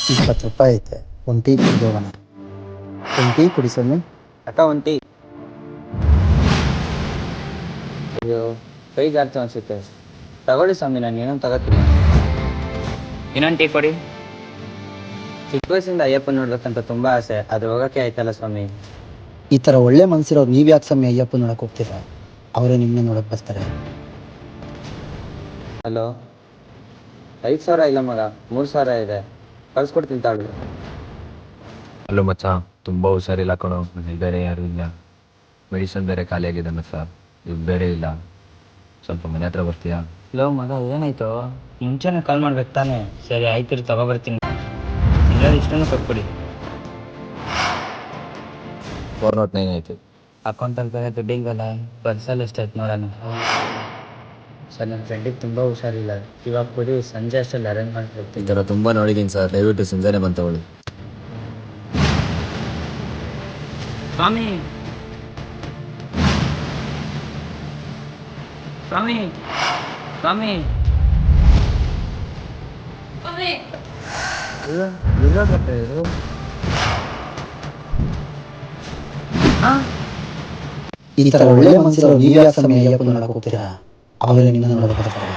₹20 ಐತೆ, ಒಂದು ಟೀ ಕುಡಿದು ಹೋಗೋಣ. ಒಂದು ಟೀ ಕುಡಿ ಸ್ವಾಮಿ. ಅಕ್ಕ ಒಂದು ಟೀ. ಅಯ್ಯೋ ಕೈ ಜಾರ್ತು ಅನಿಸುತ್ತೆ. ತಗೊಳ್ಳಿ ಸ್ವಾಮಿ, ನಾನು ಏನೋ ತಗೋತೀನಿ. ಇನ್ನೊಂದು ಟೀ ಕೊಡಿ. ಚಿಕ್ಕ ವಯಸ್ಸಿಂದ ಅಯ್ಯಪ್ಪ ನೋಡ್ಬೇಕಂತ ತುಂಬಾ ಆಸೆ, ಅದು ಹೋಗೋಕ್ಕೆ ಆಯ್ತಲ್ಲ ಸ್ವಾಮಿ. ಈ ಥರ ಒಳ್ಳೆ ಮನಸ್ಸಿರೋರು ನೀವು ಯಾಕೆ ಸ್ವಾಮಿ ಅಯ್ಯಪ್ಪ ನೋಡಕ್ಕೆ ಹೋಗ್ತೀರಾ? ಅವರೇ ನಿಮ್ಮನ್ನೇ ನೋಡಕ್ಕೆ ಬರ್ತಾರೆ. ಹಲೋ, 5,000 ಇಲ್ಲ ಮಗ, 3,000 ಇದೆ, ಕಳ್ಸ್ಕೊಡ್ತೀನಿ ತಾಳು. ಹಲೋ ಮಚ್ಚ, ತುಂಬ ಹುಷಾರಿಲ್ಲ ಕಣೋ. ಮನೇಲಿ ಬೇರೆ ಯಾರೂ ಇಲ್ಲ, ಮೆಡಿಸನ್ ಬೇರೆ ಖಾಲಿ ಆಗಿದೆ ಮಚ್ಚ, ದುಡ್ಡು ಬೇರೆ ಇಲ್ಲ. ಸ್ವಲ್ಪ ಮನೆ ಹತ್ರ ಬರ್ತೀಯಾ? ಹಲೋ ಮಗ, ಏನಾಯ್ತು? ಮುಂಚೆನೇ ಕಾಲ್ ಮಾಡ್ಬೇಕು ತಾನೆ. ಸರಿ ಆಯ್ತು, ತಗೊಬರ್ತೀನಿ. ಇಲ್ಲ ಇಷ್ಟನ್ನು ಕೊಟ್ಬಿಡಿ. 409 ಆಯಿತು. ಅಕೌಂಟಲ್ಲಿ ಬೇರೆ ದುಡ್ಡಿಂಗಲ್ಲ, ಪರ್ಸಲ್ಲಿ ಎಷ್ಟಾಯ್ತು ನೋಡೋಣ. ಸರ್, ನನ್ನ ಫ್ರೆಂಡಿಗೆ ತುಂಬ ಹುಷಾರಿಲ್ಲ, ಇವಾಗ ಕೊಡಿ, ಸಂಜೆ ಅಷ್ಟಲ್ಲಿ ಅರೇಂಜ್ ಈ ಮಾಡಿರ್ತೀನಿ. ಥರ ತುಂಬ ನೋಡಿದ್ದೀನಿ ಸರ್, ದಯವಿಟ್ಟು ಸಂಜೆನೆ ಬಂತವಳು. ಸ್ವಾಮಿ ಸ್ವಾಮಿ ಸ್ವಾಮಿ ಈ ಥರ ಒಳ್ಳೆ ಮನಸ್ಸಿರೋರು ನೀವು ಯಾಕೆ ಸ್ವಾಮಿ ಅಯ್ಯಪ್ಪ ನೋಡಕ್ಕೆ ಹೋಗ್ತೀರಾ? ಅವರೇ ನಿಮ್ಮನ್ನ ನೋಡಕ್ಕೆ ಬರ್ತಾರೆ.